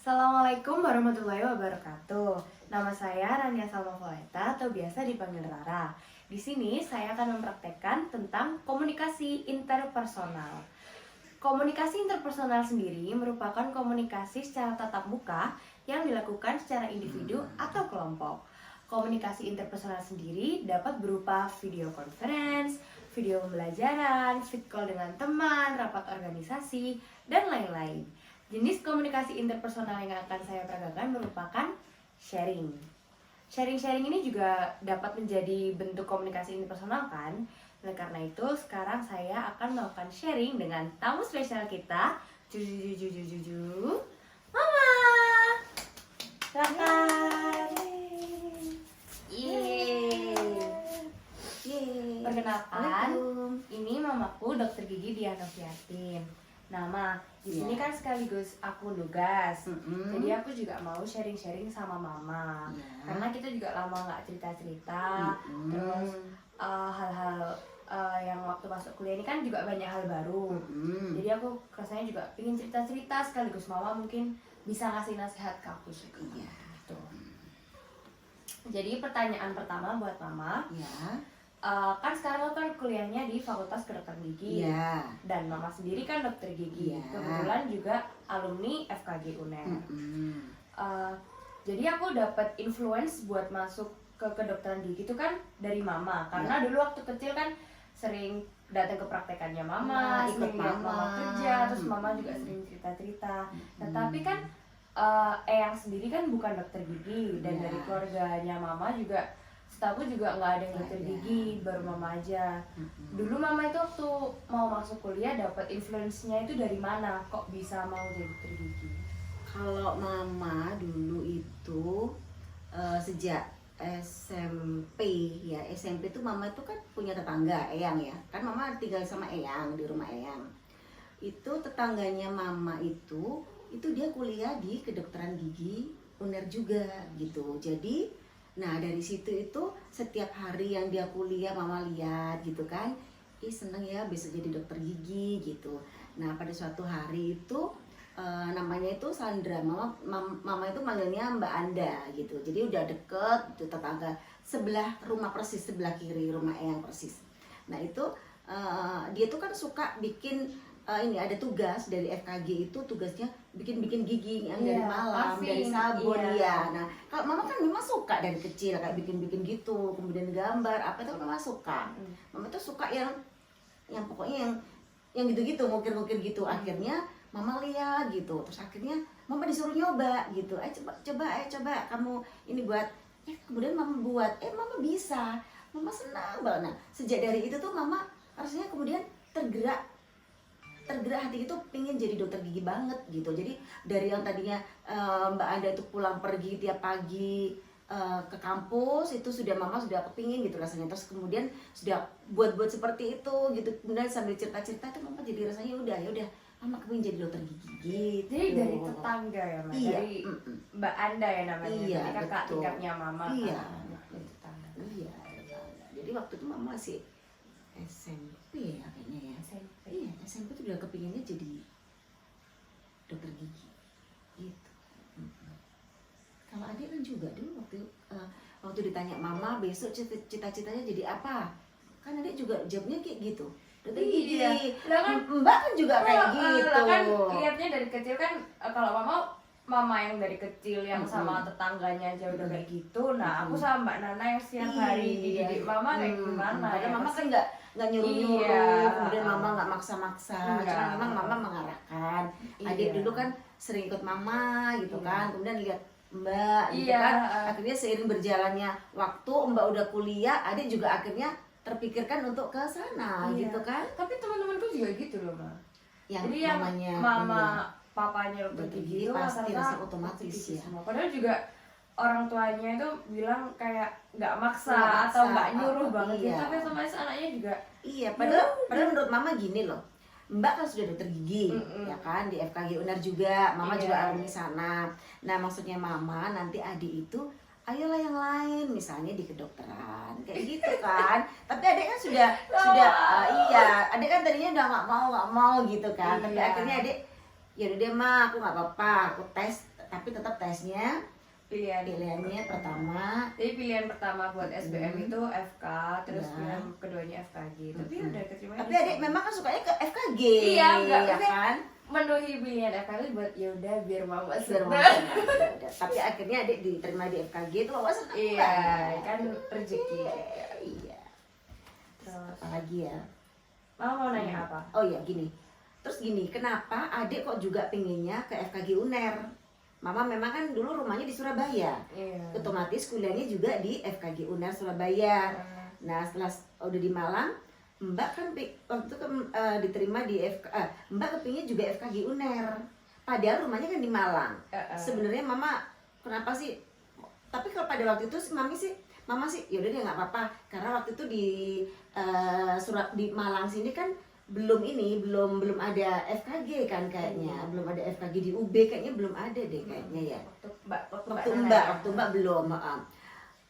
Assalamualaikum warahmatullahi wabarakatuh. Nama saya Rania Salma Violeta atau biasa dipanggil Rara. Di sini saya akan mempraktekkan tentang komunikasi interpersonal. Komunikasi interpersonal sendiri merupakan komunikasi secara tatap muka yang dilakukan secara individu atau kelompok. Komunikasi interpersonal sendiri dapat berupa video conference, video pembelajaran, fit call dengan teman, rapat organisasi, dan lain-lain. Jenis komunikasi interpersonal yang akan saya peragakan merupakan sharing. Sharing-sharing ini juga dapat menjadi bentuk komunikasi interpersonal kan? Oleh karena itu, sekarang saya akan melakukan sharing dengan tamu spesial kita, Juju, Mama. Silakan. Perkenalkan, ini mamaku Dokter Gigi Diana Fiatin. Nama di sini kan sekaligus aku nugas, jadi aku juga mau sharing-sharing sama mama. Karena kita juga lama nggak cerita-cerita, terus hal-hal yang waktu masuk kuliah ini kan juga banyak hal baru. Jadi aku rasanya juga ingin cerita-cerita sekaligus mama mungkin bisa ngasih nasihat ke aku juga. Gitu. Jadi pertanyaan pertama buat mama. Kan sekarang lo kan kuliahnya di Fakultas Kedokteran Gigi, dan mama sendiri kan dokter gigi, kebetulan juga alumni FKG UNER. Jadi aku dapat influence buat masuk ke kedokteran gigi itu kan dari mama, karena dulu waktu kecil kan sering datang ke praktekannya mama, sering lihat mama kerja, terus mama juga sering cerita-cerita. Tetapi kan Eyang sendiri kan bukan dokter gigi, dan dari keluarganya mama juga setahu juga nggak ada yang dokter gigi, baru mama aja. Dulu mama itu waktu mau masuk kuliah dapat influence-nya itu dari mana? Kok bisa mau jadi dokter gigi? Kalau mama dulu itu sejak SMP ya, SMP itu mama itu kan punya tetangga Eyang ya. Kan mama tinggal sama Eyang di rumah Eyang. Itu tetangganya mama itu dia kuliah di kedokteran gigi UNER juga gitu. Jadi nah dari situ itu setiap hari yang dia kuliah mama lihat gitu kan, seneng ya bisa jadi dokter gigi gitu. Nah pada suatu hari itu namanya itu Sandra, mama itu manggilnya Mbak Anda gitu. Jadi udah deket, itu tetangga sebelah rumah persis, sebelah kiri rumah Eyang persis. Nah itu dia tuh kan suka bikin ini ada tugas dari FKG, itu tugasnya bikin gigi yang dari malam, dari sabun ya. Nah kalau mama kan memang suka dari kecil kayak bikin gitu, kemudian gambar apa itu mama suka. Mama tuh suka yang pokoknya yang gitu-gitu, ngukir gitu. Akhirnya mama lihat gitu, terus akhirnya mama disuruh nyoba gitu. Coba kamu ini buat. Kemudian mama buat, mama bisa, mama senang banget. Nah sejak dari itu tuh mama rasanya kemudian tergerak hati itu pengen jadi dokter gigi banget gitu. Jadi dari yang tadinya Mbak Anda itu pulang pergi tiap pagi ke kampus, itu sudah mama sudah kepingin gitu rasanya. Terus kemudian sudah buat seperti itu gitu. Kemudian sambil cerita-cerita itu mama jadi rasanya ya udah mama kepingin jadi dokter gigi gitu. Jadi dari tetangga ya, Mbak? Iya. Dari Mbak Anda ya namanya, Iya, jadi kakak tingkatnya mama. Iya. Dari tetangga. Iya, jadi waktu itu mama masih SMP ya kayaknya ya. Iya, SMP tuh udah kepinginnya jadi dokter gigi gitu. Kalau adik kan juga dulu waktu ditanya mama besok cita-citanya jadi apa, kan adik juga jawabnya kayak gitu, dokter gigi. Kan, Mbak kan juga kayak gitu. Kan lihatnya dari kecil kan, kalau mama yang dari kecil yang sama tetangganya aja udah kayak gitu. Nah aku sama Mbak Nana yang siang hari dididik mama kayak gimana ya? Mama kan nggak nyuruh-nyuruh, kemudian mama nggak maksa-maksa, cuma memang mama mengarahkan. Adik dulu kan sering ikut mama gitu kan, kemudian lihat Mbak gitu kan. Akhirnya seiring berjalannya waktu, Mbak udah kuliah, adik juga akhirnya terpikirkan untuk ke sana gitu kan. Tapi teman-temanku juga gitu loh, Ma. Jadi yang namanya mama papanya dokter gigi itu pasti rasa otomatis ya. Semua. Padahal juga orang tuanya itu bilang kayak nggak maksa atau nggak nyuruh banget gitu, tapi otomatis anaknya juga padahal menurut mama gini loh, Mbak kan sudah dokter gigi ya kan, di FKG UNER juga, mama juga alumni sana. Nah maksudnya mama nanti adik itu ayolah yang lain, misalnya di kedokteran kayak gitu kan. Tapi adik kan sudah adik kan tadinya udah nggak mau gitu kan. Tapi akhirnya adik ya udah deh mah, aku nggak apa-apa, aku tes tapi tetap tesnya pilihannya pertama. Jadi pilihan pertama buat SBM itu FK, terus Ya. pilihan keduanya FKG. Tapi udah keterima. Tapi adik memang kan sukanya ke FKG. Iya, enggak, ya kan? memenuhi pilihan FKG buat ya udah biar mama Biar senang. mama senang. Udah. Tapi akhirnya adik diterima di FKG itu mama senang. Iya, banget. kan rezeki. Iya. Terus Apa lagi ya? mama mau nanya apa? Oh iya gini. Terus gini, kenapa adik kok juga pengennya ke FKG UNER? Mama memang kan dulu rumahnya di Surabaya. Iya. Otomatis kuliahnya juga di FKG UNER Surabaya. Nah setelah udah di Malang, Mbak kan waktu itu kan, diterima di Mbak kepingin juga FKG UNER. Padahal rumahnya kan di Malang. Sebenarnya Mama kenapa sih? Tapi kalau pada waktu itu Mama sih yaudah deh nggak apa-apa. Karena waktu itu di Malang sini kan belum ada FKG kan kayaknya. Belum ada FKG di UB kayaknya belum ada deh kayaknya ya. Waktu Mbak belum.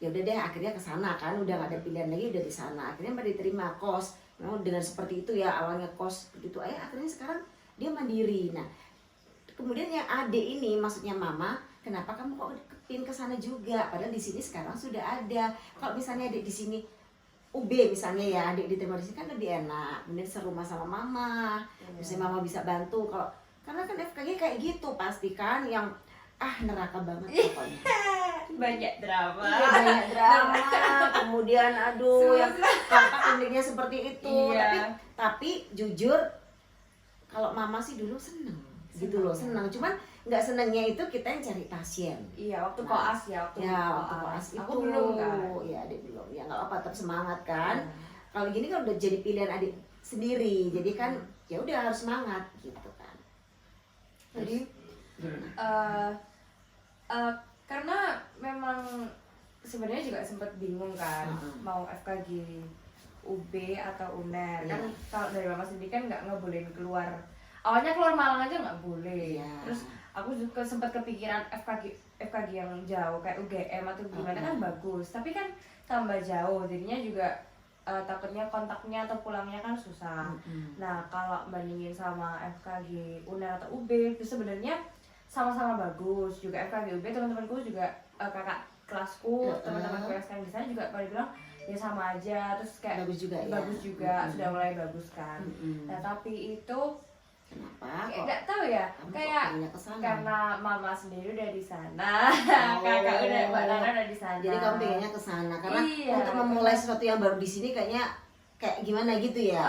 Ya udah deh akhirnya ke sana kan udah gak ada pilihan lagi udah di sana. Akhirnya Mbak diterima kos. Memang dengan seperti itu ya awalnya kos begitu. Akhirnya sekarang dia mandiri. Nah, kemudian yang adik ini maksudnya Mama, kenapa kamu kok kepin ke sana juga? Padahal di sini sekarang sudah ada. Kalau misalnya adik di sini UB misalnya ya, adik diterima di sini kan lebih enak. Kemudian serumah sama Mama. Misalnya Mama bisa bantu kalau karena kan FKG kayak gitu pasti kan yang neraka banget pokoknya. Banyak drama. Iya banyak drama. Kemudian aduh yang kakak uniknya seperti itu. Iya. Tapi jujur kalau Mama sih dulu seneng gitu loh, seneng. Cuman nggak senengnya itu kita yang cari pasien. Iya, waktu koas ya, waktu koas itu. Aku belum kan. Iya, adik belum. Ya nggak apa-apa, tetap semangat kan. Kalau gini kan udah jadi pilihan adik sendiri. Jadi kan ya udah harus semangat gitu kan. Jadi karena memang sebenarnya juga sempat bingung kan mau FKG UB atau UNER kan. Kalau dari mama sendiri kan nggak ngebolehin keluar. Awalnya keluar Malang aja nggak boleh. Terus aku juga sempat kepikiran FKG yang jauh kayak UGM atau gimana kan bagus. Tapi kan tambah jauh jadinya juga takutnya kontaknya atau pulangnya kan susah. Nah kalau bandingin sama FKG UNER atau UB itu sebenarnya sama-sama bagus. Juga FKG UB teman-temanku juga kakak kelasku teman-temanku yang sekarang di sana juga pada bilang ya sama aja. Terus kayak bagus juga sudah mulai bagus kan. Nah tapi itu kenapa? Nggak tahu ya, kayak karena mama sendiri udah di sana, kakak Mbak Nana udah di sana. Jadi kamu pengennya ke sana karena untuk memulai sesuatu yang baru di sini kayaknya kayak gimana gitu ya?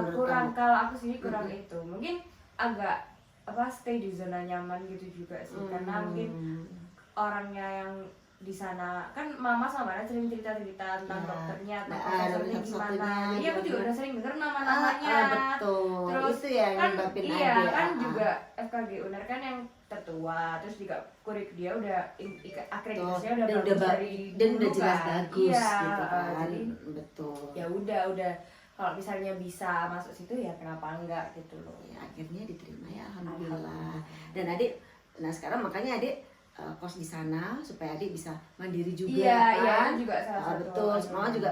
Kurang kalau aku sini kurang itu, mungkin agak stay di zona nyaman gitu juga sih, karena mungkin orangnya yang di sana kan mama sama Nana sering cerita-cerita tentang dokternya atau profesornya gimana. Jadi aku juga udah sering denger nama-namanya. Betul. Terus itu yang kan nyebabin kan juga FKG UNER kan yang tertua, terus juga kurik dia udah akreditasinya udah bagus dari dan dulu udah jelas kan. bagus Iya, gitu kan. jadi Betul. ya udah kalau misalnya bisa masuk situ ya kenapa enggak gitu loh. Ya akhirnya diterima ya alhamdulillah. Dan adik sekarang makanya adik kos di sana supaya adik bisa mandiri juga kan. Iya, juga salah satu. Betul. Mama juga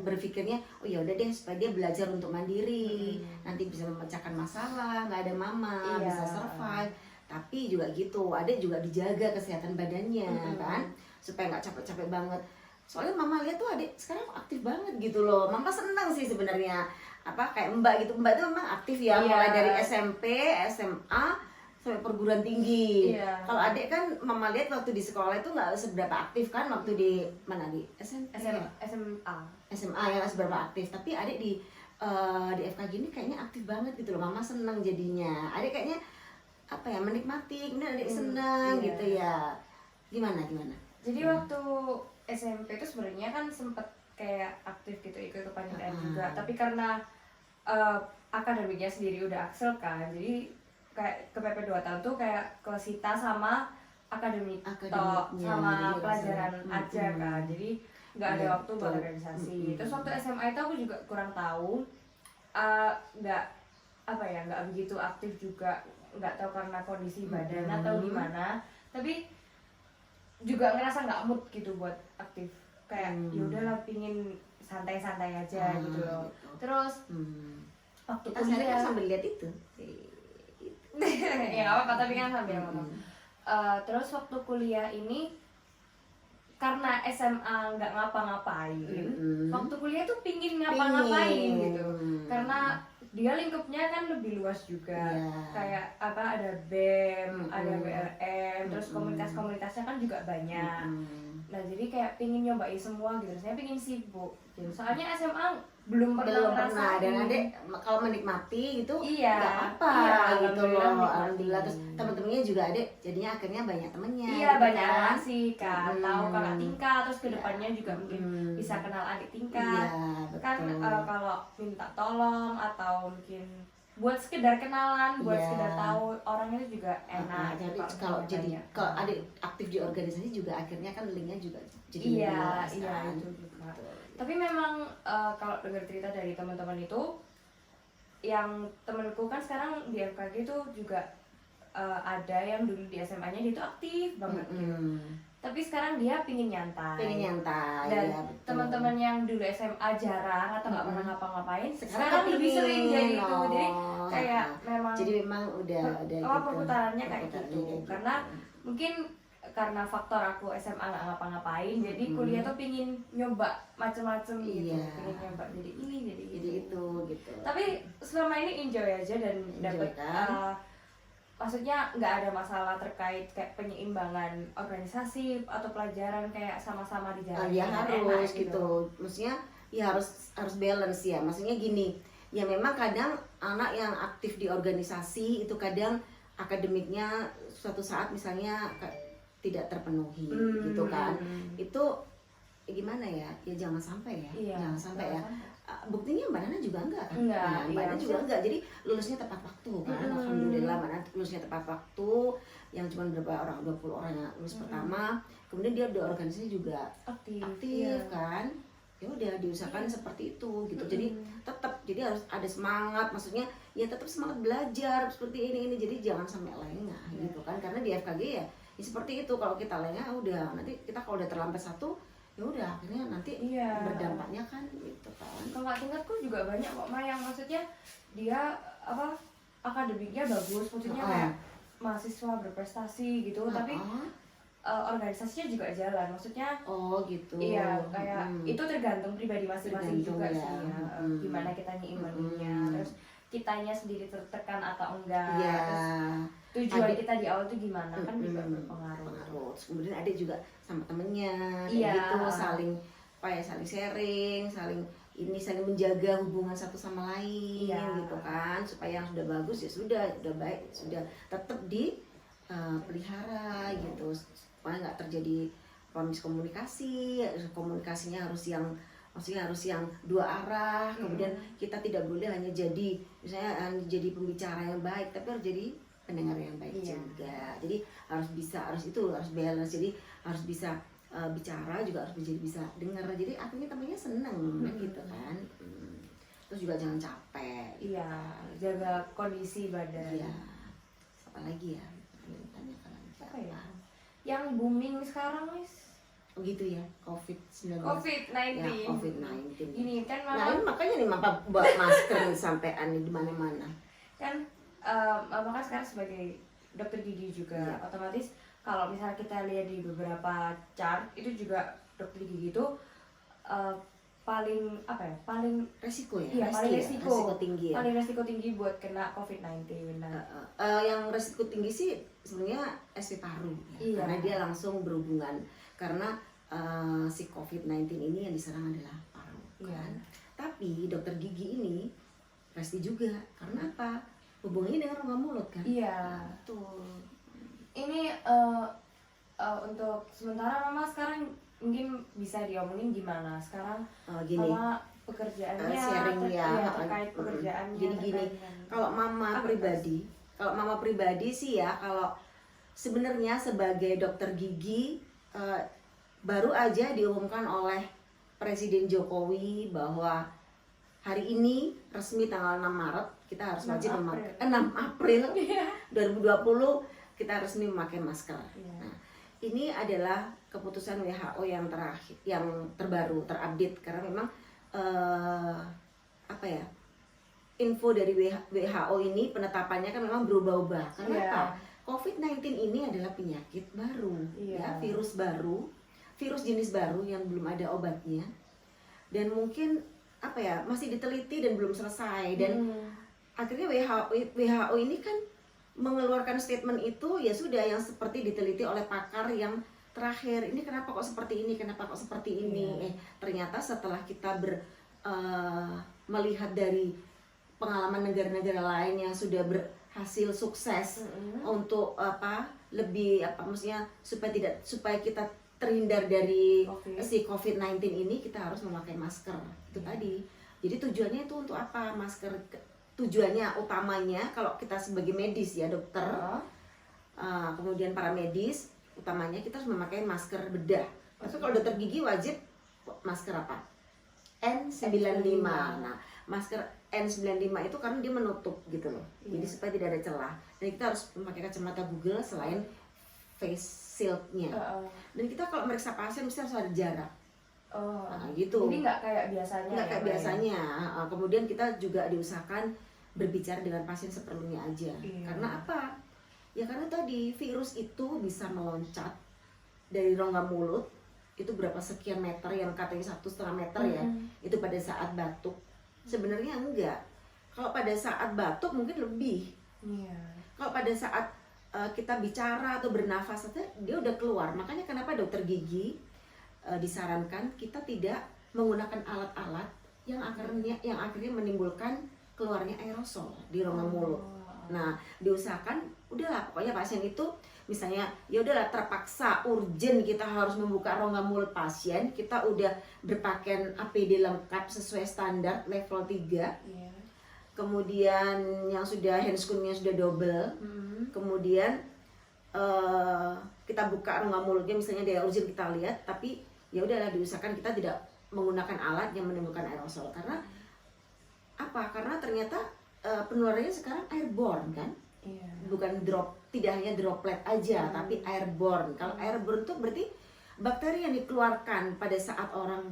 berpikirnya, oh ya udah deh supaya dia belajar untuk mandiri. Nanti bisa memecahkan masalah, nggak ada mama, bisa survive. Tapi juga gitu, adik juga dijaga kesehatan badannya kan, supaya nggak capek-capek banget. Soalnya mama lihat tuh adik sekarang aktif banget gitu loh. Mama senang sih sebenarnya. Kayak Mbak gitu. Mbak itu memang aktif ya, mulai dari SMP, SMA sampai perguruan tinggi. Kalau adik kan mama lihat waktu di sekolah itu nggak seberapa aktif kan, waktu di mana di SMA ya seberapa aktif. Tapi adik di FKG ini kayaknya aktif banget gitu loh. Mama senang jadinya. Adik kayaknya menikmati, kemudian adik senang gitu ya. Gimana? Jadi waktu SMP itu sebenarnya kan sempet kayak aktif gitu, ikut kepanitiaan juga. Tapi karena akademiknya sendiri udah Axel kan, jadi kayak kepepet 2 tahun tuh kayak ke Sita sama akademik sama pelajaran aja kan. Jadi nggak ada waktu buat organisasi. Terus waktu SMA itu aku juga kurang tahu, nggak begitu aktif juga, nggak tahu karena kondisi badan atau gimana. Tapi juga ngerasa nggak mood gitu buat aktif, kayak yaudahlah pingin santai-santai aja gitu loh. Terus waktu kuliah sambil lihat itu ya nggak apa-apa, tapi kan sambil ngomong. Terus waktu kuliah ini karena SMA nggak ngapa-ngapain, waktu kuliah tuh pingin ngapa-ngapain gitu, karena dia lingkupnya kan lebih luas juga, kayak apa, ada BEM, ada BLM, terus komunitas-komunitasnya kan juga banyak. Nah jadi kayak pingin nyobain semua gitu, saya pingin sibuk gitu. Soalnya SMA belum pernah ngerasain. Dan adek kalau menikmati gitu Iya, nggak apa iya, gitu loh, menikmati. alhamdulillah. Terus teman-temannya juga adek jadinya akhirnya banyak temennya Iya, gitu banyak kan. relasi kan, tahu kakak tingkat, terus kedepannya juga mungkin bisa kenal adik tingkat. Iya, Kan betul. kalau minta tolong atau mungkin buat sekedar kenalan, buat Iya. sekedar tahu orang itu juga enak. Jadi gitu, kalau misalnya jadi banyak. kalau adik aktif di organisasi juga akhirnya kan linknya juga jadi Iya, lebih luas, iya kan. itu juga. Betul. Tapi memang kalau dengar cerita dari teman-teman itu, yang temenku kan sekarang di FKG itu juga ada yang dulu di SMA-nya dia itu aktif banget gitu. Tapi sekarang dia pingin nyantai. Dan ya, betul. teman-teman yang dulu SMA jarang atau nggak pernah ngapa-ngapain, Sekarang lebih sering jadi itu. oh, Jadi kayak memang jadi memang udah gitu. perputarannya kayak gitu. Perputarannya kayak Karena gitu. mungkin karena faktor aku SMA nggak ngapa-ngapain, jadi kuliah tuh pingin nyoba macem-macem gitu, Iya. pingin nyoba jadi ini jadi Jadi itu. itu gitu. Tapi selama ini enjoy aja dan Enjoy, dapet kan? maksudnya nggak ada masalah terkait kayak penyeimbangan organisasi atau pelajaran, kayak sama-sama dijalani Ya dengan harus enak gitu. Maksudnya ya harus balance ya. Maksudnya gini, ya memang kadang anak yang aktif di organisasi itu kadang akademiknya suatu saat misalnya tidak terpenuhi gitu kan. Itu gimana ya? Ya jangan sampai ya. Iya, jangan sampai ya. sampai. Buktinya Mbak Nana juga enggak kan? Enggak, Nah, Mbak iya, Nana juga enggak. Jadi lulusnya tepat waktu kan. Alhamdulillah Mbak Nana lulusnya tepat waktu. Yang cuma berapa orang? 20 orang yang lulus pertama. Kemudian dia udah organisasi juga aktif aktif kan. Ya udah diusahakan seperti itu gitu. Jadi tetap jadi harus ada semangat, maksudnya ya tetap semangat belajar seperti ini. Jadi jangan sampai lengah gitu kan. Karena di FKG ya seperti itu. Kalau kita lengah udah nanti kita kalau udah terlambat satu ya udah akhirnya nanti berdampaknya kan gitu kan. Kakak tingkatku juga banyak kok Ma, yang maksudnya dia apa akademiknya bagus, maksudnya kayak mahasiswa berprestasi gitu, tapi organisasinya juga jalan, maksudnya oh gitu. iya kayak itu tergantung pribadi masing-masing juga ya. sih ya, gimana kita nyimbangnya, terus kitanya sendiri tertekan atau enggak, Iya. terus tujuan kita di awal tuh gimana kan juga berpengaruh. Terus kemudian ada juga sama temennya kayak Iya. gitu, saling saling sharing, saling menjaga hubungan satu sama lain gitu kan, supaya yang sudah bagus ya sudah baik sudah tetap pelihara gitu, supaya nggak terjadi miskomunikasi. Komunikasinya maksudnya harus yang dua arah. Kemudian kita tidak boleh hanya jadi jadi pembicara yang baik, tapi harus jadi pendengar yang baik juga. Jadi harus balance. Jadi harus bisa bicara juga harus bisa dengar. Jadi akhirnya temennya seneng gitu kan. Terus juga jangan capek. Iya, jaga kondisi badan. Iya. Apa lagi ya? Apa ya? Yang booming sekarang Miss? Oh gitu ya, COVID-19. COVID-19. Ya, COVID-19. Ini kan Nah, Mama ini makanya nih Mama buat masker sampean di mana-mana. kan Mama kan sekarang sebagai dokter gigi juga, otomatis kalau misalnya kita lihat di beberapa chart itu juga dokter gigi itu paling Resiko ya? iya, paling resiko tinggi ya? paling resiko tinggi buat kena COVID-19. Yang resiko tinggi sih sebenarnya SP paru ya. Iya. Karena dia langsung berhubungan, karena si COVID-19 ini yang diserang adalah paru kan. Tapi dokter gigi ini resti juga, karena apa? Hubungannya dengan rongga mulut kan. Iya. Betul. Ini untuk sementara Mama sekarang mungkin bisa diomongin gimana sekarang Gini, Mama pekerjaannya sharing ya, terkait pekerjaannya. Jadi gini, kalau Mama pribadi sih ya, kalau sebenarnya sebagai dokter gigi baru aja diumumkan oleh Presiden Jokowi bahwa hari ini resmi tanggal 6 Maret kita harus wajib 6 April 2020 kita resmi memakai masker. Nah, ini adalah keputusan WHO yang terakhir, yang terbaru, terupdate, karena memang info dari WHO ini penetapannya kan memang berubah-ubah. Kenapa? COVID-19 ini adalah penyakit baru, Iya. ya, virus baru, virus jenis baru yang belum ada obatnya, dan mungkin apa ya, masih diteliti dan belum selesai. Dan akhirnya WHO ini kan mengeluarkan statement itu, ya sudah, yang seperti diteliti oleh pakar yang terakhir. Ini kenapa kok seperti ini, kenapa kok seperti ini? Ternyata setelah kita melihat dari pengalaman negara-negara lain yang sudah berhasil sukses untuk maksudnya supaya kita terhindar dari si COVID-19 ini, kita harus memakai masker. Itu tadi. Jadi tujuannya itu untuk apa? Masker tujuannya utamanya, kalau kita sebagai medis ya, dokter, kemudian para medis, utamanya kita harus memakai masker bedah. Tapi kalau dokter gigi wajib masker apa? N95. Nah, masker N95 itu karena dia menutup gitu loh. Jadi supaya tidak ada celah. Dan kita harus memakai kacamata Google selain face shield-nya. Dan kita kalau meriksa pasien mesti harus ada jarak. Nah, gitu. Jadi nggak kayak biasanya. Nggak kayak biasanya. Kemudian kita juga diusahakan berbicara dengan pasien seperlunya aja. Karena apa? Ya karena tadi virus itu bisa meloncat dari rongga mulut, itu berapa sekian meter, yang katanya 1,5 meter ya, itu pada saat batuk. Sebenarnya enggak. Kalau pada saat batuk mungkin lebih. Kalau pada saat kita bicara atau bernafas saja dia udah keluar. Makanya kenapa dokter gigi disarankan kita tidak menggunakan alat-alat yang akhirnya menimbulkan keluarnya aerosol di rongga mulut. Nah, diusahakan udahlah, pokoknya pasien itu misalnya ya udahlah, terpaksa urgent kita harus membuka rongga mulut pasien, kita udah berpakaian APD lengkap sesuai standar level 3. Kemudian yang sudah handscoon-nya sudah double. Kemudian kita buka rongga mulutnya, misalnya dia urgent kita lihat, tapi ya udahlah, diusahakan kita tidak menggunakan alat yang menimbulkan aerosol. Karena apa? Karena ternyata penularannya sekarang airborne kan? Bukan tidak hanya droplet aja, tapi airborne. Kalau airborne itu berarti bakteri yang dikeluarkan pada saat orang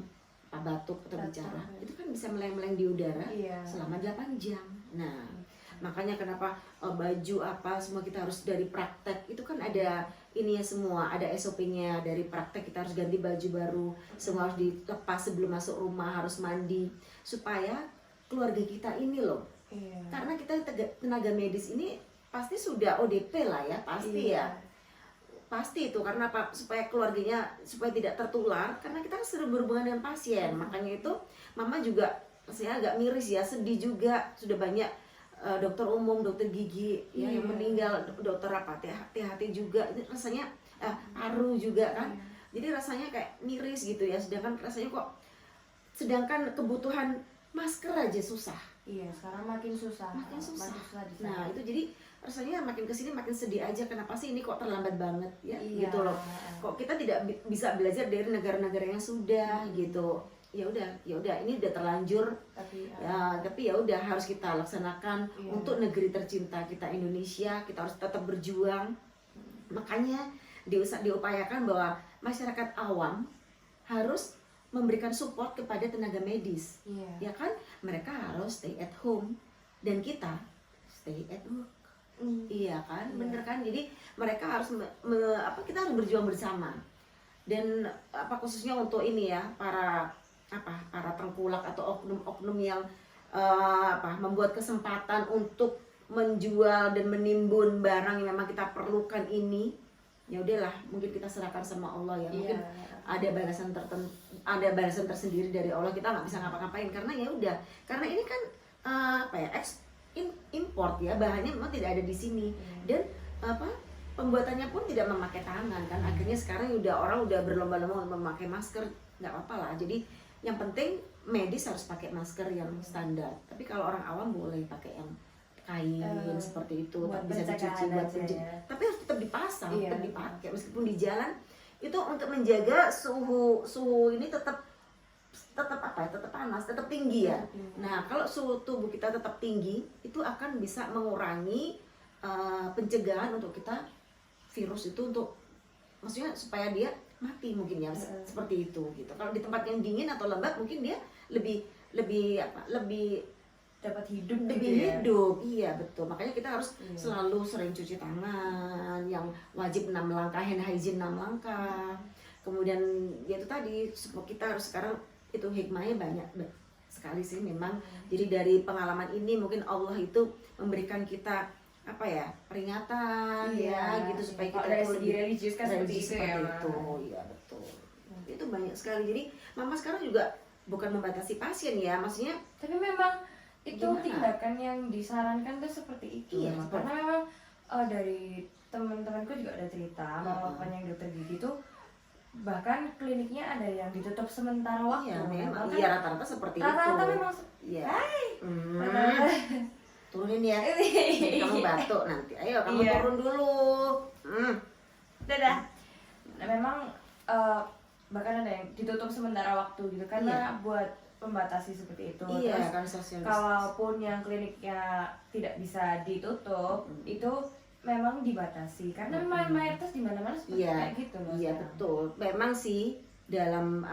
batuk atau bicara, itu kan bisa meleng-meleng di udara selama 8 jam. Nah, makanya kenapa baju apa semua kita harus dari praktek, itu kan ada ininya semua, ada SOP-nya. Dari praktek kita harus ganti baju baru, semua harus dilepas sebelum masuk rumah, harus mandi, supaya keluarga kita ini loh. Karena kita tenaga medis ini pasti sudah ODP lah ya, pasti ya. Pasti itu, karena apa? Supaya keluarganya, supaya tidak tertular, karena kita sering berhubungan dengan pasien. Makanya itu mama juga saya agak miris ya, sedih juga. Sudah banyak dokter umum, dokter gigi ya yang meninggal, dokter apa THT juga. Ini rasanya haru juga kan. Jadi rasanya kayak miris gitu ya. Sedangkan kebutuhan masker aja susah. Sekarang makin susah. Makin susah. Nah, itu jadi rasanya makin kesini makin sedih aja. Kenapa sih ini kok terlambat banget ya? Gitu loh. Kok kita tidak bisa belajar dari negara-negara yang sudah gitu. Ya udah ini udah terlanjur. Tapi ya udah, harus kita laksanakan untuk negeri tercinta kita Indonesia. Kita harus tetap berjuang. Makanya diupayakan bahwa masyarakat awam harus memberikan support kepada tenaga medis. Ya kan, mereka harus stay at home dan kita stay at work. Iya kan, bener kan. Jadi mereka harus kita harus berjuang bersama. Dan khususnya untuk ini ya, para tengkulak atau oknum-oknum yang membuat kesempatan untuk menjual dan menimbun barang yang memang kita perlukan ini. Ya udahlah, mungkin kita serahkan sama Allah ya. Mungkin ada balasan tersendiri dari Allah. Kita nggak bisa ngapa-ngapain karena ya udah, karena ini kan import ya, bahannya memang tidak ada di sini. Dan pembuatannya pun tidak memakai tangan kan. Akhirnya sekarang orang udah berlomba-lomba memakai masker. Nggak apa-apa lah. Jadi yang penting medis harus pakai masker yang standar. Tapi kalau orang awam boleh pakai yang kain seperti itu, bisa dicuci buat tapi harus tetap dipasang, tetap dipakai meskipun di jalan. Itu untuk menjaga suhu ini tetap panas, tetap tinggi ya. Nah, kalau suhu tubuh kita tetap tinggi, itu akan bisa mengurangi pencegahan untuk kita virus itu, untuk maksudnya supaya dia mati mungkin ya, seperti itu gitu. Kalau di tempat yang dingin atau lembab mungkin dia lebih dapat hidup demi gitu ya. hidup. Iya betul, makanya kita harus Iya. selalu sering cuci tangan, yang wajib 6 langkah, hand hygiene 6 langkah. Kemudian ya itu tadi, kita harus sekarang itu hikmahnya banyak sekali sih memang. Jadi dari pengalaman ini mungkin Allah itu memberikan kita apa ya, peringatan ya gitu, supaya Kalau kita dari tuh segi lebih religius kan seperti itu ya, Ma. itu. Iya betul. Itu banyak sekali. Jadi mama sekarang juga bukan membatasi pasien ya, maksudnya Tapi memang itu gimana? tindakan yang disarankan tuh seperti itu. Iya, Mas. seperti- Karena memang dari teman-temanku juga ada cerita, mama papanya yang dokter gigi tuh bahkan kliniknya ada yang ditutup sementara waktu. iya memang, Bahkan iya rata-rata seperti rata-rata itu. memang Iya. rata-rata. Turunin ya. Nanti kamu batuk nanti. Ayo kamu Iya. turun dulu. Dadah. Nah, memang bahkan ada yang ditutup sementara waktu gitu karena buat membatasi seperti itu. Iya Terus kan, sosial kalaupun yang kliniknya tidak bisa ditutup, itu memang dibatasi karena mayoritas di mana-mana seperti Iya, kayak gitu loh. iya sekarang. betul. Memang sih dalam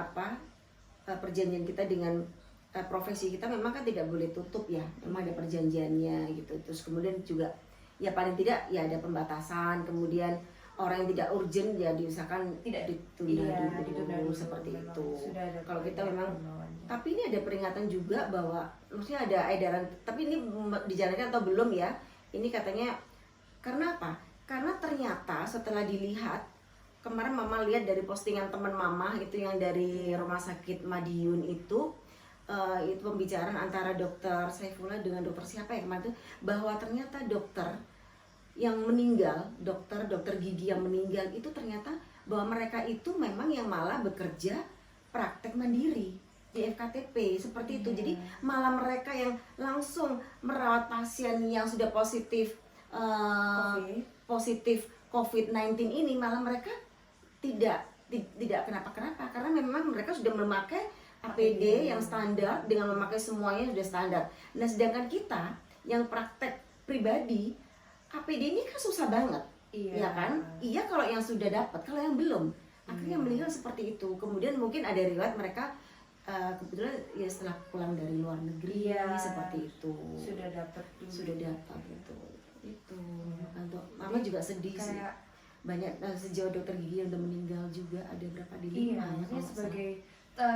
perjanjian kita dengan profesi kita memang kan tidak boleh tutup ya. Memang ada perjanjiannya gitu. Terus kemudian juga ya paling tidak ya ada pembatasan. Kemudian orang yang tidak urgent ya diusahakan Tidak ditunda iya, dulu, ditunda dulu, seperti memang itu. sudah ada Kalau kita memang himbauannya. tapi ini ada peringatan juga bahwa maksudnya ada edaran, tapi ini dijalankan atau belum ya? Ini katanya karena apa? Karena ternyata setelah dilihat, kemarin mama lihat dari postingan teman mama itu yang dari rumah sakit Madiun itu pembicaraan antara dokter Saifullah dengan dokter siapa ya kemarin itu, bahwa ternyata dokter yang meninggal, dokter gigi yang meninggal itu ternyata bahwa mereka itu memang yang malah bekerja praktek mandiri di FKTP seperti itu. Jadi malah mereka yang langsung merawat pasien yang sudah positif positif COVID-19 ini, malah mereka tidak kenapa-kenapa karena memang mereka sudah memakai APD yang standar dengan memakai semuanya sudah standar. Nah sedangkan kita yang praktek pribadi APD ini kan susah banget, ya kan? Iya kalau yang sudah dapat, kalau yang belum akhirnya meninggal seperti itu. Kemudian mungkin ada riwayat mereka kebetulan ya setelah pulang dari luar negeri seperti itu sudah dapat gitu. Itu untuk mama juga sedih sih. Banyak sejauh dokter gigi yang udah meninggal juga ada berapa di Iya, lima ya, maksudnya kalau nggak sebagai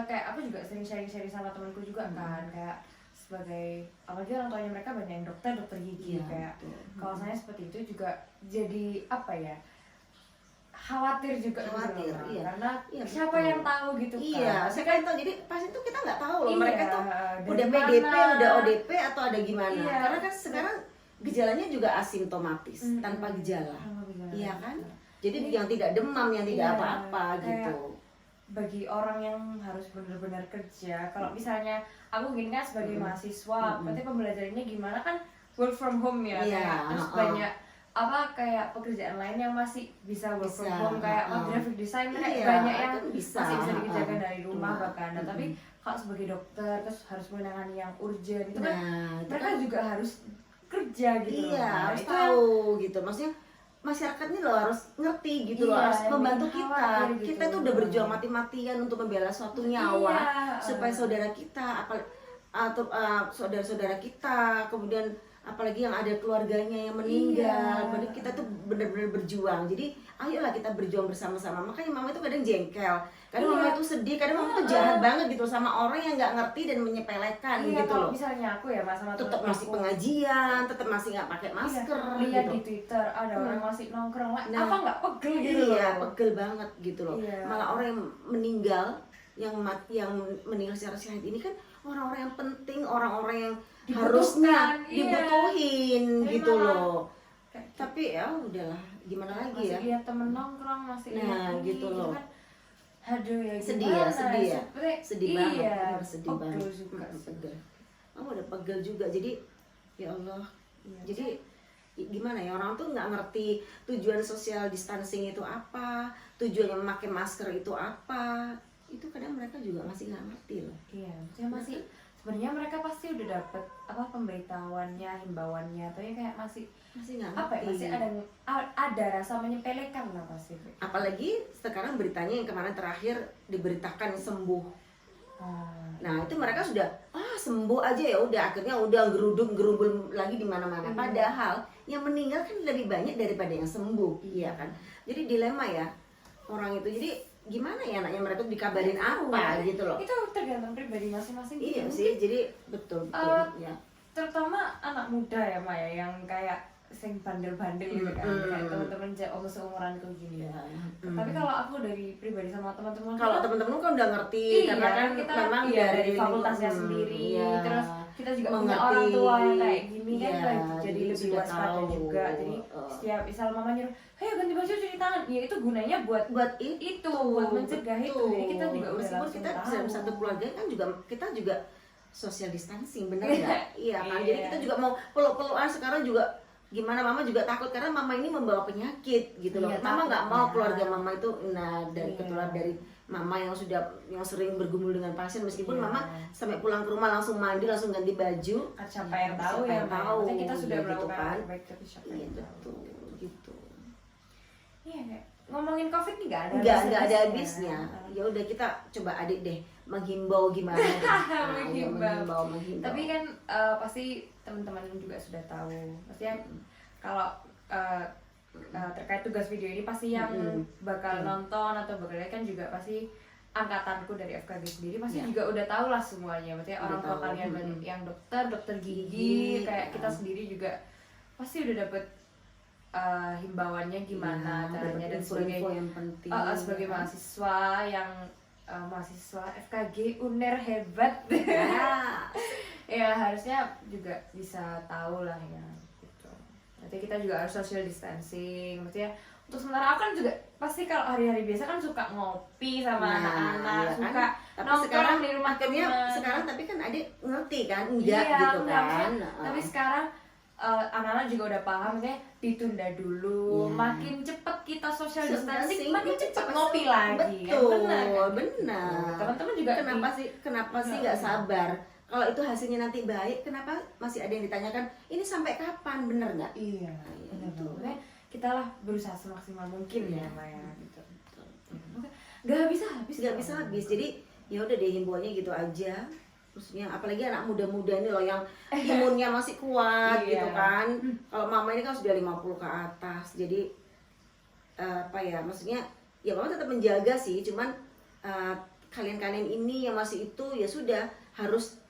kayak aku juga sering sharing-sharing sama temanku juga kan, kayak sebagai apalagi orang tuanya mereka banyak yang dokter gigi Iya, kayak betul. kalau saya seperti itu juga jadi apa ya, khawatir juga gitu Khawatir, loh, iya. karena Iya, siapa betul. yang tahu gitu kan. Iya, saya kan tahu. Jadi pas itu kita nggak tahu loh, Iya, mereka tuh dari udah PDP, mana. udah ODP atau ada gimana. Iya. Karena kan sekarang gejalanya juga asimptomatis, Mm-mm. tanpa gejala. Tanpa gejala. Iya kan? Jadi yang tidak demam, yang tidak Iya, apa-apa kayak gitu. bagi orang yang harus benar-benar kerja, kalau misalnya aku gini kan sebagai mahasiswa, berarti pembelajarannya gimana kan work from home ya, Iya, kayak terus heeh. banyak kayak pekerjaan lain yang masih bisa work from Bisa, home kayak heeh. graphic design kayak Iya, banyak yang itu bisa, masih bisa dikerjakan heeh. dari rumah bahkan. Nah, tapi kalau sebagai dokter terus harus menangani yang urgent itu kan Nah, itu mereka kan juga harus kerja gitu loh. iya, Nah, harus itu yang tahu gitu. Maksudnya masyarakat ini loh harus ngerti gitu loh, Iya, harus membantu bikin kita. khawatir gitu. Kita tuh udah berjuang mati-matian untuk membela suatu nyawa Iya, supaya saudara kita atau saudara-saudara kita, kemudian apalagi yang ada keluarganya yang meninggal. Iya. Berarti kita tuh benar-benar berjuang. Jadi ayolah kita berjuang bersama-sama. Makanya mama itu kadang jengkel, kadang Iya. mama itu sedih, kadang mama itu jahat banget gitu sama orang yang nggak ngerti dan menyepelekan iya, gitu kalau loh. misalnya aku ya mas sama Tetap temen masih aku, pengajian, tetap masih nggak pakai iya, masker lihat gitu. di Twitter ada orang masih nongkrong lah, Nah, apa nggak pegel gitu Iya, loh. pegel banget gitu loh. Iya. Malah orang yang meninggal, yang meninggal secara syahid ini kan orang-orang yang penting, orang-orang yang Dibutuhkan, harusnya iya. dibutuhin Tapi gitu malah loh. kayak Tapi ya udahlah, gimana lagi masih ya? lihat temen nongkrong masih Nah, lihat ini, gitu loh. kan. Aduh ya Sedih gimana, ya, sedih ya. sebenarnya Sedih iya, banget, bener sedih pegel banget. juga sih. Pegel. Kamu udah pegel juga, jadi ya Allah. Iya. Jadi gimana ya, orang tuh nggak ngerti tujuan social distancing itu apa, tujuannya memakai masker itu apa. Itu kadang mereka juga masih nggak ngerti loh. Iya, maksudnya masih sebenarnya mereka pasti udah dapet pemberitahuannya, himbauannya, tapi kayak masih Masih nggak apa ya, ngerti. masih ada rasa menyepelekan lah pasti. Apalagi sekarang beritanya yang kemarin terakhir diberitakan sembuh Nah itu mereka sudah sembuh aja ya udah, akhirnya udah gerumbul lagi di mana-mana. Padahal yang meninggal kan lebih banyak daripada yang sembuh, iya kan? Jadi dilema ya orang itu. Jadi gimana ya anaknya mereka tuh dikabarin apa gitu loh? Itu tergantung pribadi masing-masing. Iya sih, jadi betul ya. Terutama anak muda ya Maya, yang kayak sing bandel-bandel gitu kan, kayak teman-teman seumuranku gini. Tapi kalau aku dari pribadi sama teman-teman, kalau teman-teman kan udah ngerti, karena kan kita memang dari fakultasnya sendiri, terus kita juga punya orang tua yang kayak gini kan, jadi lebih waspada juga. Jadi setiap misal mama nyuruh, ayo ganti baju cuci tangan, ya itu gunanya buat itu buat mencegah itu. Jadi kita juga udah meskipun langsung kita tahu. satu keluarga kan kita juga social distancing, bener nggak? Iya kan, jadi kita juga mau peluk-pelukan sekarang juga gimana, mama juga takut karena mama ini membawa penyakit gitu loh. Mama nggak mau keluarga mama itu dari ketular dari mama yang sering bergumul dengan pasien, meskipun mama sampai pulang ke rumah langsung mandi, langsung ganti baju. Siapa yang tahu ya, tahu kita sudah gitu melakukan kan. baik, tapi siapa Iya yang tahu. betul gitu. Iya, kayak ngomongin COVID nih nggak ada habisnya. Ya udah kita coba adik deh menghimbau gimana. menghimbau. Tapi kan pasti teman-teman juga sudah tahu. Maksudnya kalau terkait tugas video ini pasti yang bakal nonton atau bakal lihat kan juga pasti angkatanku dari FKG sendiri pasti juga udah tahu lah semuanya. Maksudnya orang tua kalian yang dokter gigi, kayak kita sendiri juga pasti udah dapet himbauannya gimana caranya, dan sebagai yang penting sebagai mahasiswa yang mahasiswa FKG UNER hebat ya harusnya juga bisa tahu lah ya gitu. Nanti kita juga harus social distancing, maksudnya untuk sementara aku kan juga pasti kalau hari-hari biasa kan suka ngopi sama anak-anak, suka tapi nongkrong sekarang di rumah akhirnya teman. sekarang tapi kan adik ngerti kan enggak gitu kan. Tapi sekarang anak-anak juga udah paham, maksudnya ditunda dulu, makin cepet kita social distancing, makin cepet ngopi lagi. Betul, kan? benar. Teman-teman juga kenapa sih nggak sabar? Kalau itu hasilnya nanti baik, kenapa masih ada yang ditanyakan ini sampai kapan, bener nggak? Iya, benar. Kita lah berusaha semaksimal mungkin ya Maya gitu. Gak bisa habis. Jadi ya udah deh himbauannya gitu aja. Maksudnya apalagi anak muda-muda ini loh yang imunnya masih kuat gitu kan. Kalau mama ini kan sudah 50 ke atas. Jadi maksudnya ya mama tetap menjaga sih, cuman kalian-kalian ini yang masih itu ya sudah harus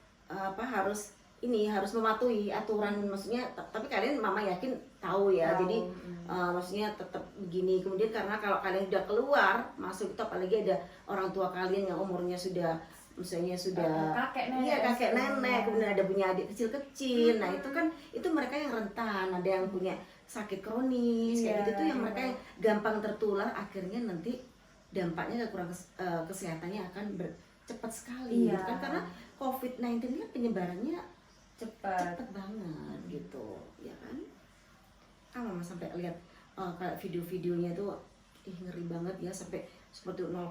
harus mematuhi aturan, maksudnya tapi kalian mama yakin tahu ya. Jadi maksudnya tetap begini. Kemudian karena kalau kalian sudah keluar masuk itu, apalagi ada orang tua kalian yang umurnya sudah misalnya sudah kakek nenek, kemudian ada punya adik kecil-kecil. Nah itu kan mereka yang rentan, ada yang punya sakit kronis kayak gitu tuh, yang mereka yang gampang tertular, akhirnya nanti dampaknya kesehatannya akan cepat sekali gitu kan, karena COVID-19 ini kan penyebarannya cepat banget gitu ya kan. Mama sampai lihat kayak video-videonya tuh ngeri banget ya, sampai seperti 0,05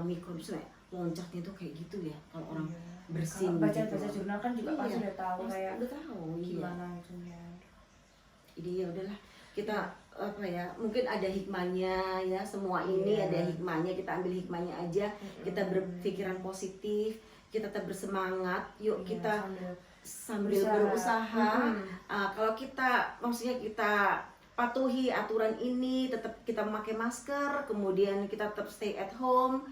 mikron sampai loncatnya tuh kayak gitu ya kalau orang bersin. Baca jurnal kan juga pasti udah tahu kayak gimana itunya. Jadi ya udahlah, kita mungkin ada hikmahnya ya, semua ini ada hikmahnya, kita ambil hikmahnya aja. Kita berpikiran positif, kita tetap bersemangat, yuk kita sambil berusaha. Kalau kita maksudnya kita patuhi aturan ini, tetap kita memakai masker, kemudian kita tetap stay at home,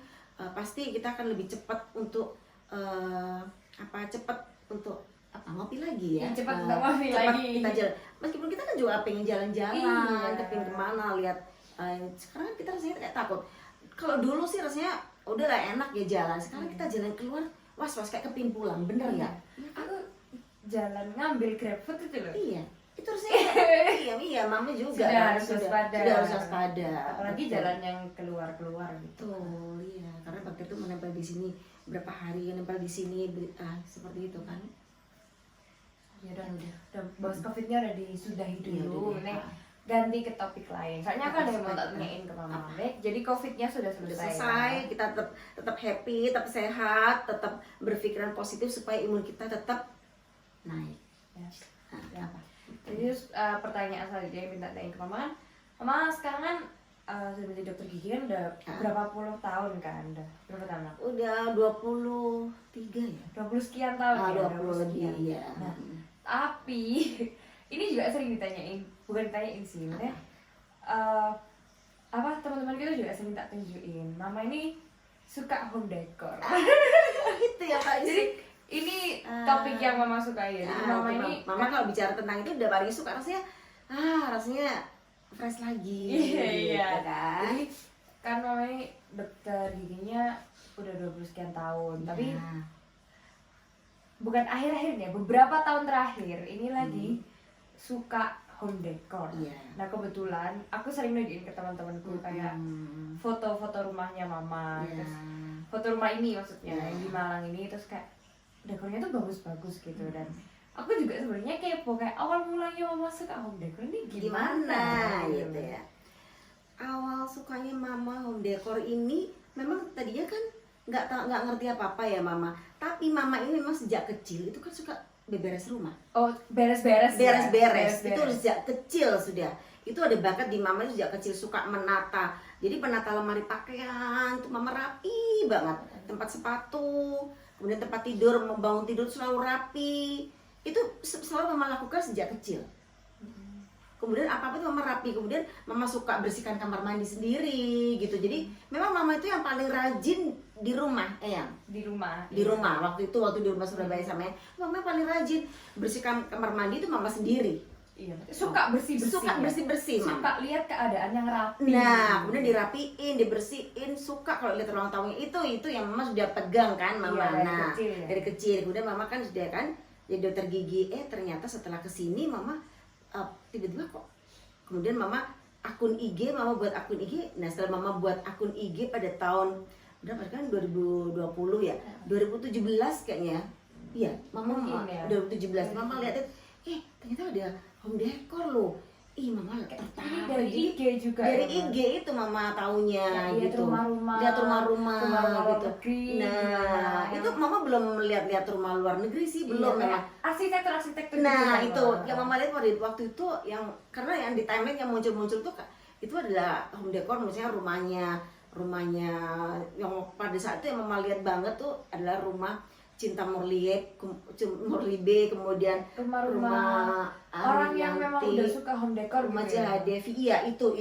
pasti kita akan lebih cepat untuk ngopi lagi ya. Cepat lagi. Kita jalan. Meskipun kita kan juga pengen jalan-jalan, pengen kemana, lihat. Sekarang kita rasanya kayak takut. Kalau dulu sih rasanya udahlah enak ya jalan. Sekarang kita jalan keluar, was-was kayak kepin pulang, bener nggak? Aku jalan ngambil GrabFood itu loh. Iya. Itu harusnya iya, mama juga sudah harus waspada. Apalagi jalan yang keluar gitu. Betul, iya. Karena bakteri itu menempel di sini berapa hari, nempel di sini, seperti itu kan. Ya udah bahas COVID-nya udah disudahi dulu. Ganti ke topik lain. Soalnya aku ada yang mau tak tanyain ke Mama. Jadi COVID-nya sudah selesai. Kita tetap happy, tetap sehat, tetap berpikiran positif supaya imun kita tetap naik. Apa? Jadi pertanyaan selanjutnya yang minta tanya ke Mama kan, Mama sekarang kan sudah menjadi dokter gigi kan udah berapa puluh tahun kan? Udah berapa tahun? Nak? Udah 23 ya. 20 sekian tahun ya? 20 lebih ya. Nah, tapi ini juga sering ditanyain, bukan ditanyain sih, maksudnya apa teman-teman kita juga sering tak tunjukin. Mama ini suka home decor. Gitu ya Kak. Jadi ini topik yang Mama sukai ya. Jadi Mama ini Mama kalau bicara tentang itu udah paling suka rasanya fresh lagi. Iya. Gitu kan. Jadi kan Mama ini dokter giginya udah 20 sekian tahun, tapi bukan akhir-akhirnya, beberapa tahun terakhir ini lagi suka home decor. Nah kebetulan aku sering nunjukin ke teman-temanku kayak foto-foto rumahnya Mama, terus foto rumah ini maksudnya yang di Malang ini, terus kayak dekornya tuh bagus-bagus gitu. Dan aku juga sebenarnya kepo kayak awal mulanya Mama suka home decor ini gimana gitu ya. Awal sukanya Mama home decor ini memang tadinya kan nggak ngerti apa-apa ya Mama. Tapi Mama ini memang sejak kecil itu kan suka beberes rumah. Oh, beres-beres. Itu sejak kecil sudah. Itu ada bakat di Mama itu sejak kecil, suka menata. Jadi penata lemari pakaian tuh Mama rapi banget. Tempat sepatu, kemudian tempat tidur, bangun tidur selalu rapi. Itu selalu Mama lakukan sejak kecil. Kemudian apa-apa itu Mama rapi. Kemudian Mama suka bersihkan kamar mandi sendiri gitu. Jadi memang Mama itu yang paling rajin di rumah, Di rumah. Waktu di rumah Surabaya sama Mama paling rajin bersihkan kamar mandi itu Mama sendiri. Iya. Suka bersih-bersih. Mama. Suka lihat keadaan yang rapi. Nah, kemudian dirapiin, dibersihin, suka kalau lihat ruang tamunya itu yang Mama sudah pegang kan Mama. Iya, dari kecil. Kemudian Mama kan sudah kan jadi dokter gigi. Ternyata setelah kesini Mama tiba-tiba kok kemudian Mama akun IG, Mama buat akun IG. Nah, setelah Mama buat akun IG pada tahun berapa kan 2020 ya, 2017 kayaknya. Iya, Mama 2017. Mama lihat ternyata ada home decor loh. Mama tertarik. Ini dari IG juga. Dari IG itu Mama taunya gitu. Lihat rumah-rumah gitu. Nah, itu Mama belum lihat Rumah luar negeri sih, belum memang. Arsitektur. Nah, itu yang Mama lihat waktu itu yang karena yang di timeline yang muncul-muncul tuh itu adalah home decor, misalnya rumahnya yang pada saat itu yang Mama lihat banget tuh adalah rumah Cinta Murlibe, kemudian rumah orang yang memang udah suka home decor, rumah gitu ya? Devi, iya itu.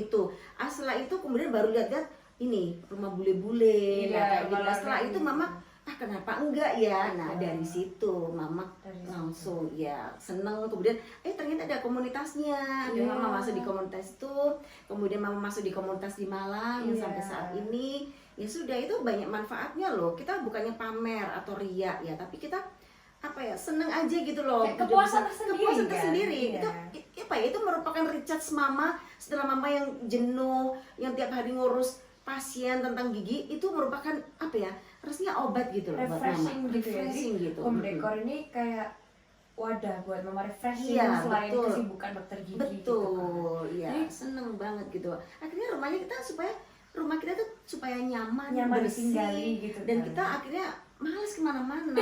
Setelah itu kemudian baru lihat ini rumah bule-bule, kayak gitu. Setelah itu Mama kenapa enggak ya? Nah dari situ Mama langsung ya seneng. Kemudian ternyata ada komunitasnya. Dan Mama masuk di komunitas itu. Kemudian Mama masuk di komunitas di Malang yang sampai saat ini. Ya sudah, itu banyak manfaatnya loh. Kita bukannya pamer atau riak ya, tapi kita seneng aja gitu loh. Kepuasan tersendiri. Itu itu merupakan recharge Mama setelah Mama yang jenuh, yang tiap hari ngurus pasien tentang gigi, itu merupakan rasanya obat gitu loh buat Mama. Refreshing gitu. Home decor ini kayak wadah buat Mama refreshing selain kesibukan dokter gigi. Betul, iya. Seneng banget gitu. Akhirnya rumah kita tuh supaya nyaman bersih, gitu dan kan. Kita akhirnya males kemana-mana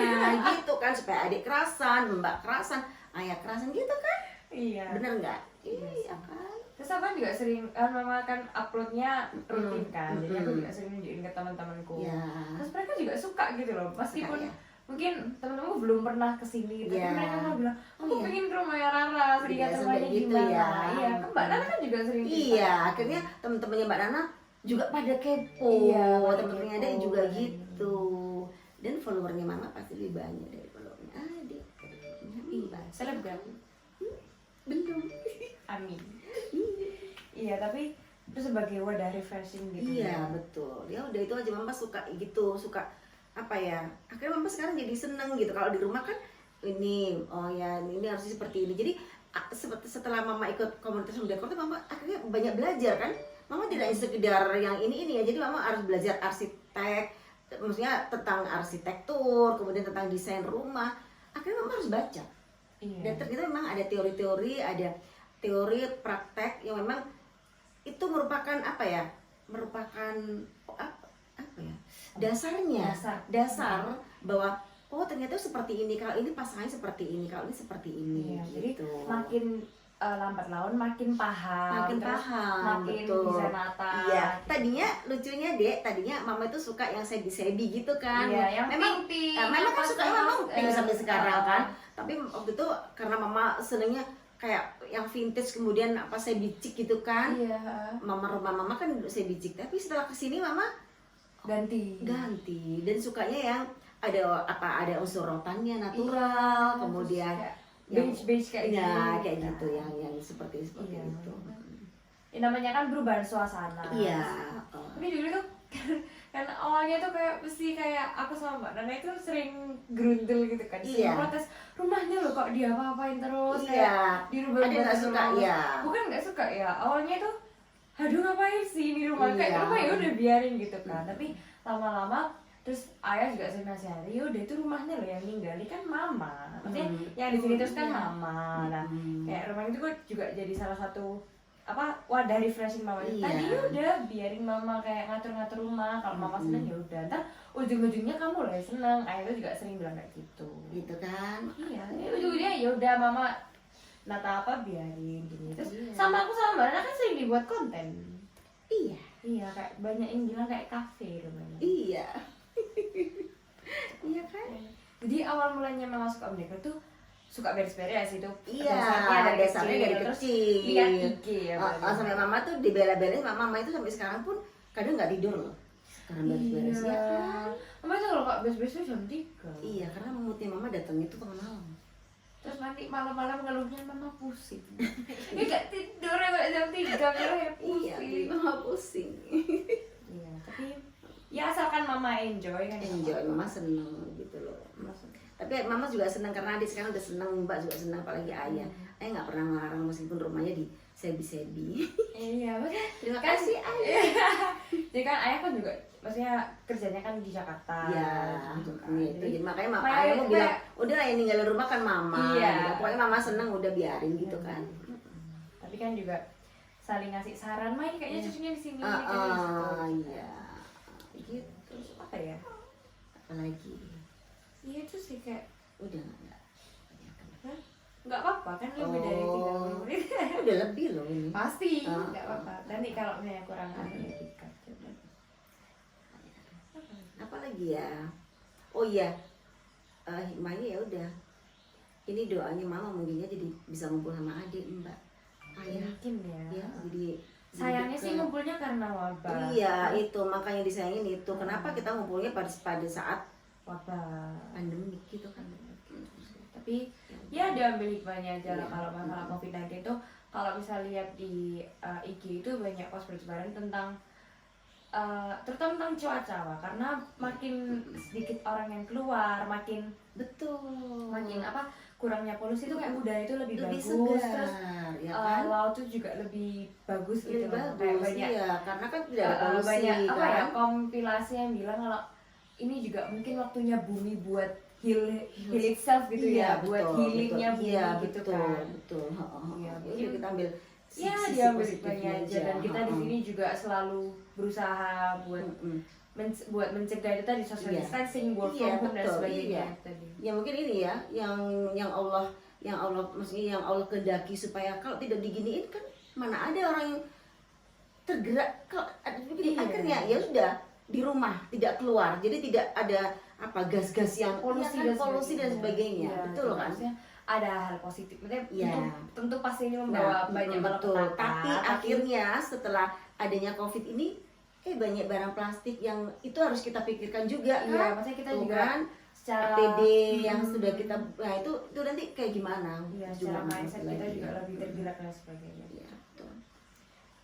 gitu kan, supaya adik kerasan, mbak kerasan, ayah kerasan gitu kan. Iya. Bener nggak? Iya kan. Terus aku juga sering, Mama kan uploadnya rutin kan, jadi aku juga sering nunjukin ke teman-temanku. Terus mereka juga suka gitu loh, meskipun mungkin teman-temanku belum pernah kesini, tapi mereka mau bilang, aku pengen ke rumahnya Rara, lihat rumahnya gitu gimana. ya. Iya, kan Mbak Nana kan juga sering cerita. Iya, akhirnya teman-temannya Mbak Nana juga pada kepo, teman-temannya ada juga gitu. Dan followernya Mama pasti lebih banyak dari followernya adik. Selebgram. Belum. Amin. Iya, tapi itu sebagai wadah refreshing gitu. Iya, betul. Ya udah itu aja, Mama suka gitu, akhirnya Mama sekarang jadi seneng gitu. Kalau di rumah kan ini harusnya seperti ini. Jadi setelah Mama ikut komunitas home decor tuh Mama akhirnya banyak belajar kan. Mama tidak sekedar yang ini ya. Jadi Mama harus belajar arsitek, maksudnya tentang arsitektur, kemudian tentang desain rumah. Akhirnya Mama harus baca. Dan ternyata memang ada teori-teori, ada teori praktek yang memang itu merupakan dasar bahwa ternyata seperti ini, kalau ini pasangannya seperti ini, kalau ini seperti ini. Jadi makin lambat laun makin paham, Makin terus paham, makin betul. bisa nata. Iya, tadinya lucunya Dek, tadinya mama itu suka yang sebi-sebi gitu kan. Iya, yang memang pink-pink, memang kan apa suka sih, memang pink sampai sekarang kan. uh, Tapi waktu itu karena mama senengnya kayak yang vintage kemudian apa sebicik gitu kan. Iya, Rumah mama kan sebicik, tapi setelah kesini mama ganti. dan sukanya yang ada unsur rotannya natural, Iya, kemudian beige kayak ya gitu. kayak gitu yang seperti Iya. itu. Ya, namanya kan perubahan suasana. Iya. Tapi dulu tuh kan awalnya tuh kayak mesti kayak aku sama Mbak Nana itu sering gerundel gitu kan. Sering Iya. protes, rumahnya loh kok dia apa-apain terus, Iya. kayak dirubah Ada nggak suka, iya. Bukan nggak suka ya. Awalnya tuh aduh ngapain sih di rumah, kayak Iya. rumah ya udah biarin gitu kan. Tapi lama-lama terus ayah juga sering nasihati, ya udah itu rumahnya loh yang ninggali kan mama. Maksudnya yang di sini terus kan Iya. mama. Nah, kayak rumah itu kok juga jadi salah satu wadah refreshing mama. Iya. Tadi udah biarin mama kayak ngatur-ngatur rumah, kalau mama seneng ya udah, ntar ujung-ujungnya kamu lah yang seneng. Ayah tuh juga sering bilang kayak gitu. Gitu kan. Iya, ujung-ujungnya ya udah mama nata apa biarin gini. Terus Iya. sama aku sama Mbak Nana kan sering dibuat konten. Iya. Iya, kayak banyak yang bilang kayak kafe rumahnya. Iya. Iya kan? Jadi awal mulanya mama suka mendekat tuh suka beres-beres itu. Iya, dasarnya dari terus kecil. lihat IG ya. Sampai mama tuh dibela-belain, mama itu sampai sekarang pun kadang nggak tidur loh. Karena beres-beres ya kan. Mama itu kalau nggak beres-beres tuh jam 3. Iya, karena memutih mama datang itu tengah malam. Terus nanti malam-malam ngeluhnya mama pusing. Ini gak tidur ya jam 3 ya pusing. Iya, jadi mama pusing. Iya, tapi ya asalkan mama enjoy kan. Enjoy, mama seneng gitu loh. Tapi mama juga seneng karena adik sekarang udah seneng, mbak juga seneng, apalagi ayah. Ayah nggak pernah melarang meskipun rumahnya di sebi-sebi. Iya, maksudnya Terima kan kasih ayah. jadi kan ayah kan juga maksudnya kerjanya kan di Jakarta. Iya, gitu kan. gitu. Jadi makanya Makanya ayah mau kayak- bilang, udah lah yang ninggalin rumah kan mama. Iya. Gitu. Pokoknya mama seneng udah biarin gitu kan. Tapi kan juga saling ngasih saran, main kayaknya cocoknya di sini, ini kayaknya di situ. Iya, gitu. Terus apa ya? Apalagi, Iya itu sih kayak udah nggak. nggak apa-apa kan lebih dari 30 menit. Udah lebih loh ini. Pasti nggak apa-apa. Nanti kalau misalnya kurang ada ya dikat. Apalagi ya? Oh iya, hikmahnya ya udah. Ini doanya mama mungkinnya jadi bisa ngumpul sama adik, mbak, ayah. Mungkin ya. Ya, jadi Sayangnya sih dekat. ngumpulnya karena wabah. Iya, itu makanya disayangin itu. Kenapa kita ngumpulnya pada saat Wabah. pandemi gitu kan? Tapi ya diambil hikmahnya aja lah Iya. kalau masalah COVID-19 itu. Kalau bisa lihat di IG itu banyak post bersebaran tentang terutama tentang cuaca Wak. Karena makin sedikit orang yang keluar, makin Betul. kurangnya polusi itu kayak udara itu lebih bagus, segar, terus ya kan? laut itu juga lebih bagus gitu Lebih loh. bagus, Kayak banyak iya, karena kan tidak ada polusi banyak kan? kompilasi yang bilang kalau ini juga mungkin waktunya bumi buat heal itself gitu Iya, ya, buat betul, healingnya betul. bumi Iya, gitu betul, kan. betul. Iya, Ya mungkin- udah kita ambil Ya sisi diambil positifnya hikmahnya aja, dan kita di sini juga selalu berusaha buat Mm-mm. buat mencegah itu tadi social Iya. distancing, work Iya, from home dan betul, sebagainya iya. tadi. Ya mungkin ini ya, yang Allah maksudnya yang Allah kehendaki supaya kalau tidak diginiin kan mana ada orang yang tergerak kalau begini Iya. akhirnya ya sudah di rumah tidak keluar, jadi tidak ada gas-gas yang Polusi ya kan, dan polusi dan sebagainya, Iya, betul kan? maksudnya ada hal positif, maksudnya Iya. tentu pasti ini membawa banyak betul. malapetaka, Tapi akhirnya setelah adanya COVID ini, banyak barang plastik yang itu harus kita pikirkan juga iya, kan? maksudnya kita Tuh juga kan? secara APD yang sudah kita, nah itu nanti kayak gimana? iya, Juga secara mindset masalah kita lagi. juga lebih tergerak dan sebagainya. Iya, betul.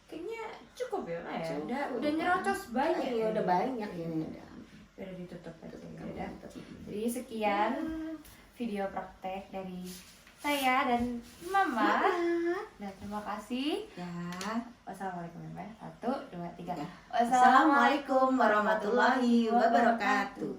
Kayaknya cukup ya, Nak, ya. Cukup. Udah nyerocos banyak. Iya, udah banyak ini udah. Udah ditutup aja. Tutup, Udah. tutup. Jadi sekian video praktek dari saya dan Mama. Nah, terima kasih. Ya. Wassalamualaikum warahmatullahi wabarakatuh. 1, 2, 3. Ya. Assalamualaikum warahmatullahi wabarakatuh.